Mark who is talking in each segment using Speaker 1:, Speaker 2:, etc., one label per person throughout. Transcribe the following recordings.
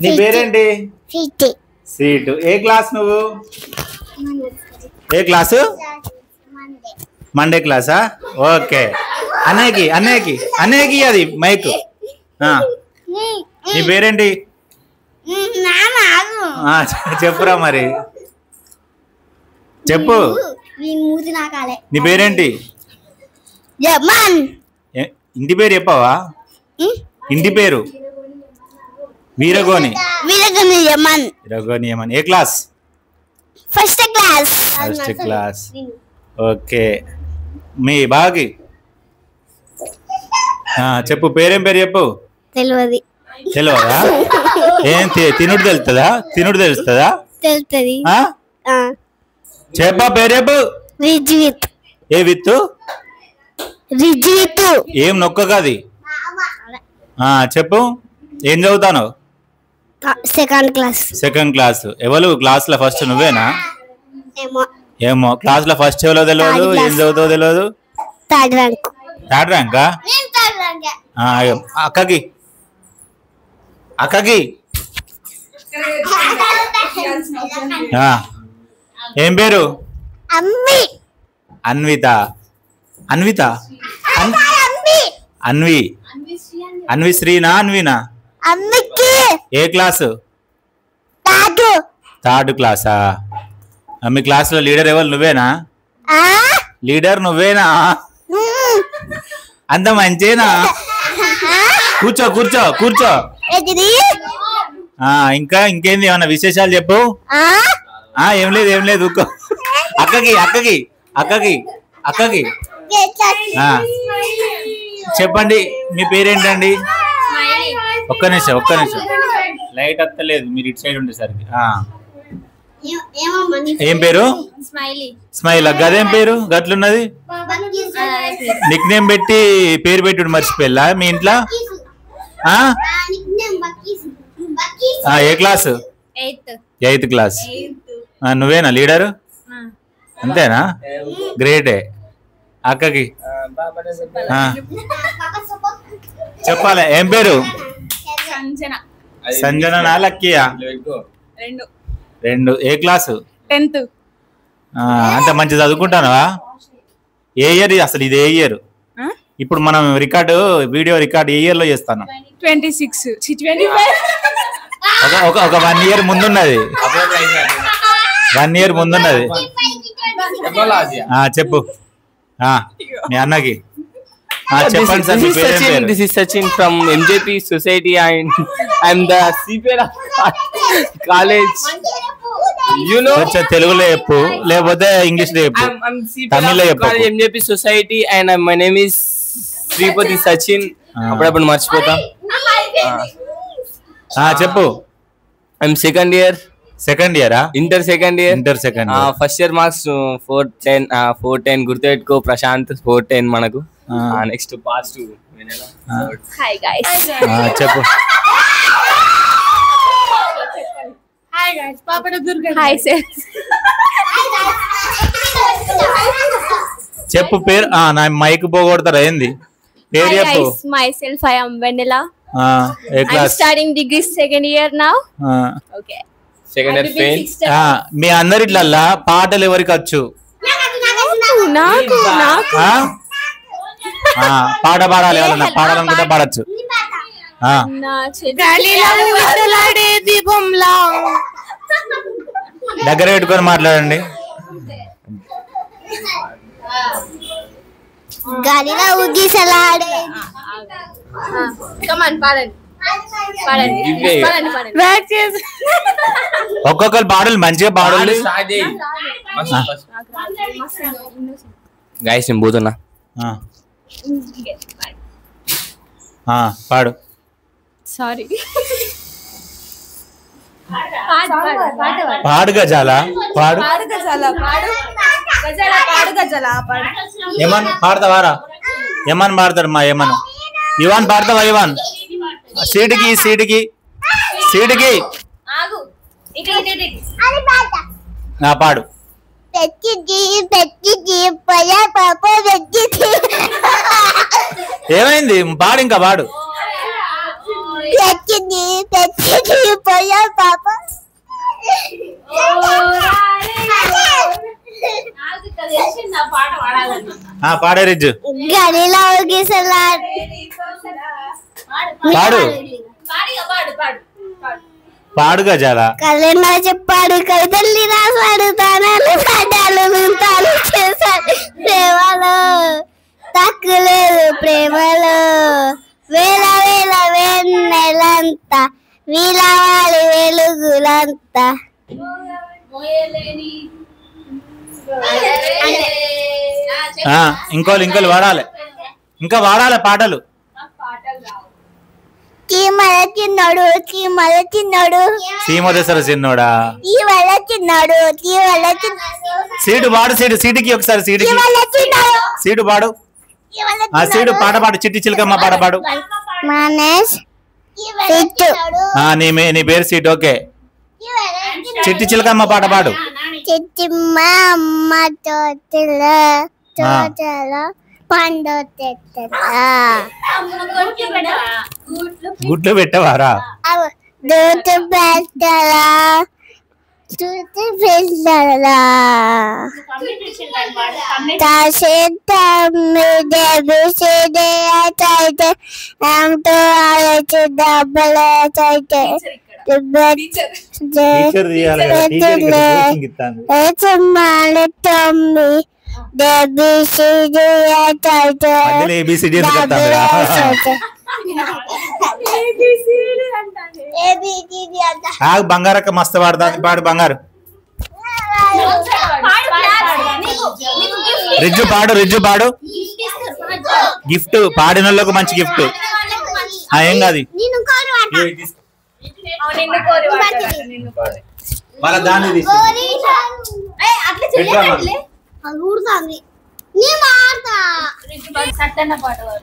Speaker 1: నీ పేరేంటి? సీటు. ఏ క్లాస్ నువ్వు? ఏ క్లాసు? మండే క్లాసా? ఓకే. అన్నయ్యకి అది మైక్. నీ పేరేంటి? చెప్పురా మరి, చెప్పు. నీ పేరేంటి? ఇంటి పేరు చెప్పవా? ఇంటి పేరు వీరగోని. ఏ క్లాస్?
Speaker 2: First
Speaker 1: class. ఓకే. మీ బాగి చెప్పు, పేరేం పేరు చెప్పు. తెలియదా? ఏం తినుడు తెలుస్తుందా? చెప్పా పేరు చెప్పు. ఏ విత్తు? ఏం నొక్కది. చెప్పు, ఏం చదువుతాను? Second class. ఎవరు క్లాస్ లో ఫస్ట్? నువ్వేనా? ఏమో క్లాస్ లో ఫస్ట్ ఎవరో తెలియదు, ఏం చదువుతావు తెలియదు. థర్డ్ ర్యాంకా? అక్కకి ఏం పేరు? అన్విత. అన్విశ్రీనా? అన్వినా? ఏ క్లాసు? థర్డ్ క్లాసా? మీ క్లాస్ లో లీడర్ ఎవరు? నువ్వేనా? లీడర్ నువ్వేనా? అంత మంచేనా? కూర్చో. ఇంకేంది, ఏమన్నా విశేషాలు చెప్పు. ఏం లేదు ఊకో. అక్కకి చెప్పండి, మీ పేరేంటండి? ఒక్క నిమిషం. లైట్ అత్తలేదు, మీరు ఇటు సైడ్ ఉండేసరికి. ఏం పేరు? స్మైల్. గదేం పేరు గట్లున్నది? నిక్ నేమ్ పెట్టి పేరు పెట్టుడు మర్చిపోయా మీ ఇంట్లో? ఏ క్లాసు? 8th class. నువ్వేనా లీడరు? అంతేనా? గ్రేటే. అక్కకి చెప్పాలి, ఏం పేరు? సంజన. లక్కీయా? 2. ఏ క్లాసు?
Speaker 3: 10th.
Speaker 1: అంత మంచి చదువుకుంటానవా? ఏ ఇయర్ అసలు? ఇది ఏ ఇయర్? ఇప్పుడు మనం వీడియో రికార్డ్ ఏ ఇయర్ లో చేస్తాను?
Speaker 3: 26. 25.
Speaker 1: ఒక 1 year ముందున్నది. 1 year ముందున్నది. చెప్పు మీ అన్నకి.
Speaker 4: This is Sachin from MJP Society and I'm the CPR of college. You know,
Speaker 1: తెలుగులో చెప్పు, లేకపోతే ఇంగ్లీష్ లో చెప్పు. తమిళ్లో చెప్పు.
Speaker 4: MJP Society and my name is Sripati Sachin. అప్పుడప్పుడు మర్చిపోతా.
Speaker 1: చెప్పు.
Speaker 4: I'm second year.
Speaker 1: Inter second year.
Speaker 4: First year marks 410 గుర్తుపెట్టుకో ప్రశాంత్. 410 మనకు. Next pass to
Speaker 3: hi guys.
Speaker 1: చెప్పు.
Speaker 3: Hi guys. Papada Durga. Hi sir.
Speaker 1: చెప్పు పేరు. నా మైక్ పోగొడతారా ఏంది? పేరు చెప్పు.
Speaker 3: Myself I am Vennela.
Speaker 1: ఏ class?
Speaker 3: I'm studying degree second year now. Okay.
Speaker 4: Second year fail.
Speaker 1: మీ అందరిట్లల్లా పాటలు ఎవరికి వచ్చు?
Speaker 3: నాకు
Speaker 1: పాట పాడాలి. ఎవరన్నా పాడాలనుకుంటే పాడచ్చు. దగ్గర పెట్టుకొని మాట్లాడండి. ఒక్కొక్కరు పాటలు మంచిగా పాడాలి.
Speaker 4: గైస్ నేను పోతున్నా.
Speaker 1: పాడు.
Speaker 3: సారీ.
Speaker 1: పాడు గజాల. పాడు. ఏమన్ పాడతావారా? ఏమన్ పాడతాడు మా ఏమన్. ఇవాన్ పాడతావా? ఇవాన్ సీటుకి పాడు. ఏమైంది? పాడు, ఇంకా పాడు.
Speaker 2: పోయా పాప
Speaker 1: పాడే రిజ్జు
Speaker 2: గడిలో గిసలా
Speaker 1: పాడు పాడుగా చాలా
Speaker 2: కళ్ళ చెప్పాడు కవితల్ని రాసాడు తానాలు పాడాలు వింతాలు చేశాడు ప్రేమలో తక్కులేదు ప్రేమలో వేల వేల వెన్నెలంతా వీలవాలి వెలుగులంతా
Speaker 1: ఇంకోలు వాడాలి ఇంకా వాడాలి పాటలు
Speaker 2: చిన్నోడు
Speaker 1: సీమోదేశ్వర చిన్నోడా
Speaker 2: చిన్నోడు
Speaker 1: సీటు పాడు సీటుకి ఒకసారి సీటు పాడు ఆ సీటు పాట పాడు చిట్టి చిలకమ్మ పాట పాడు నీ పేరు సీటు ఓకే చిట్టి చిలకమ్మ పాట పాడు
Speaker 2: చిట్టిమ్మ అమ్మ తోటలో పండు
Speaker 1: గుడ్లు పెట్టవారా
Speaker 2: దూత పెట్టరా
Speaker 1: బంగారక్క మస్తు పాడుతుంది పాడు బంగారు రిజ్జు పాడు గిఫ్ట్ పాడిన వాళ్ళకు మంచి గిఫ్ట్ ఏం కాదు దాన్ని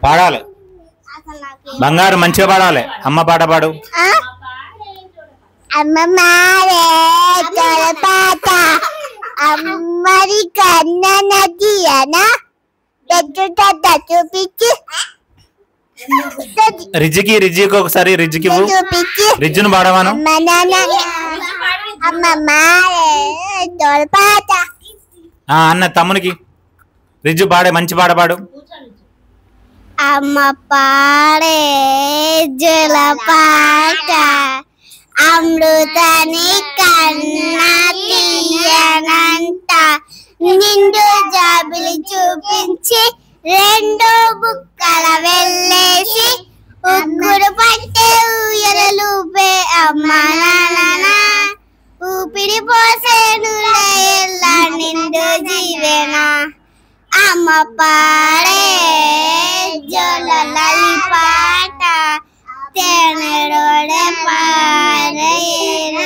Speaker 1: పాడాలి బంగారు మంచిగా పాడాలి అమ్మ పాట పాడు
Speaker 2: అమ్మ మారే తొలపాట అమ్మడి కన్న నదియనా పెద్ద చూపించి
Speaker 1: రిజ్జికి ఒకసారి రిజ్జికి రిజ్జును పాడవాను
Speaker 2: అమ్మ మారే తొలపాట
Speaker 1: అన్న తమ్మునికి రిజ్జు పాడే మంచి పాట పాడు
Speaker 2: అమ్మ పాడే జలపాట అమృతని కన్నా తీయనంట నిండు జాబిలి చూపించి రెండు బుక్కల వెళ్ళేసి ఉగ్గురు పట్టే ఊయలూపే అమ్మ నాన్న ఊపిరి పోసేను నిండు జీవేనా అమ్మ పాడే జలలి పాట తేనెరోడే పారేరంతా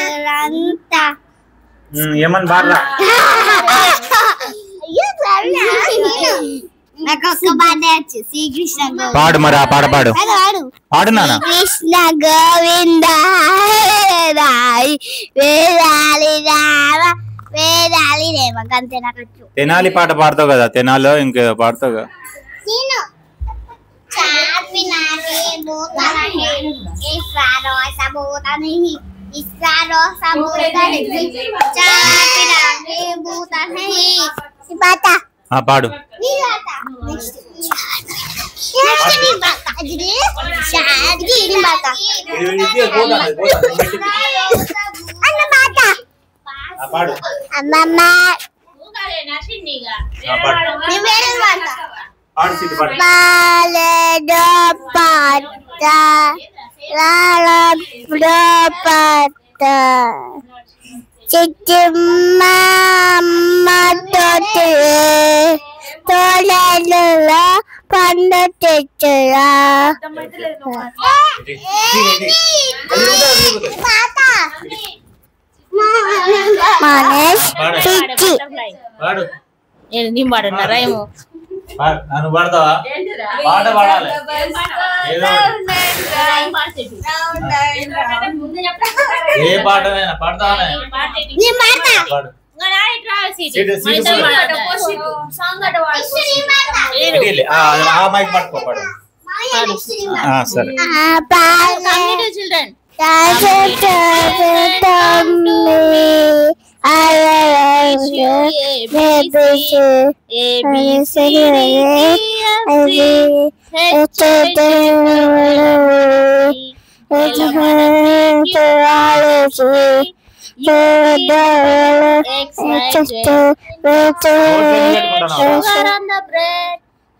Speaker 1: ఏమని బాగా పాడు మరి ఆ పాట పాడు పాడు నాన్న
Speaker 2: కృష్ణ గోవింద వేదాలి రామ వేదాలి రేమకంతే నాకు
Speaker 1: తెనాలి పాట పాడతావు కదా తెనాలో ఇంకేదో పాడతావు కదా పాడు
Speaker 2: అమ్మమ్మ చిట్టమ్మ అమ్మ తోటలో పండు తెచ్చురా
Speaker 1: నన్ను పాడతావా పాట పాడాలి ఏ పాటనైనా పాడతావా మైక్ పట్టుకో పాడు సరే.
Speaker 3: Children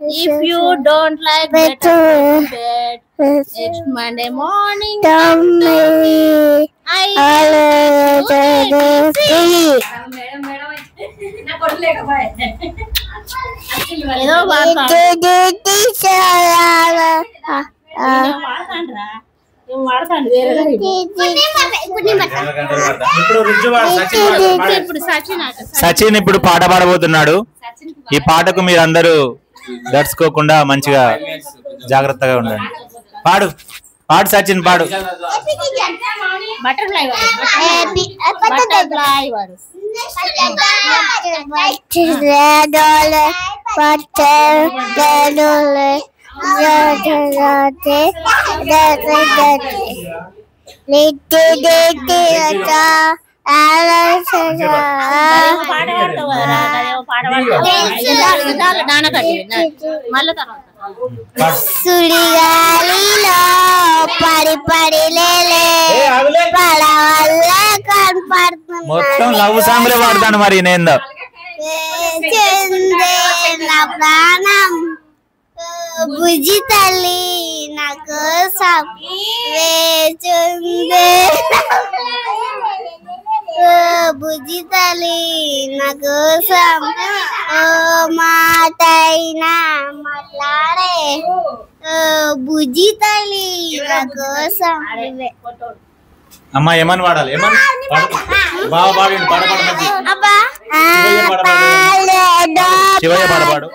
Speaker 3: If you don't like bed, next Monday morning, ఏదో
Speaker 1: సచిన్ ఇప్పుడు పాట పాడబోతున్నాడు. ఈ పాటకు మీరందరూ దర్చుకోకుండా మంచిగా జాగ్రత్తగా ఉండండి. పాడు పాడు సచిన్ పాడు.
Speaker 3: బటర్ఫ్లై
Speaker 2: సుడిగాలిలో పడి పడి కనపడుతున్నా
Speaker 1: మొత్తం లవ్ సాంగ్ పాడతాను. మరి నేను
Speaker 2: నా ప్రాణం బుజ్జి తల్లి నా కోసం వేచుందే బుజ్జి తల్లి నా కోసం ఓ మాటైనా మాట్లాడే బుజ్జి తల్లి నా కోసం.
Speaker 1: అమ్మా ఏమని పాడాలి? ఏమని బాగా పాడండి. పాడ శివయ్య పాడపాడు.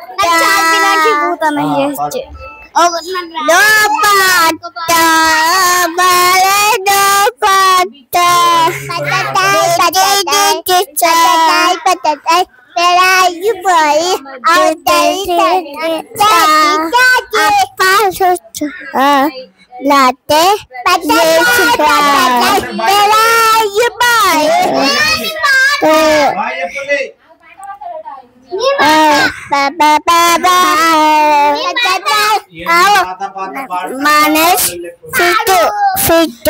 Speaker 2: Latte, Manes fit.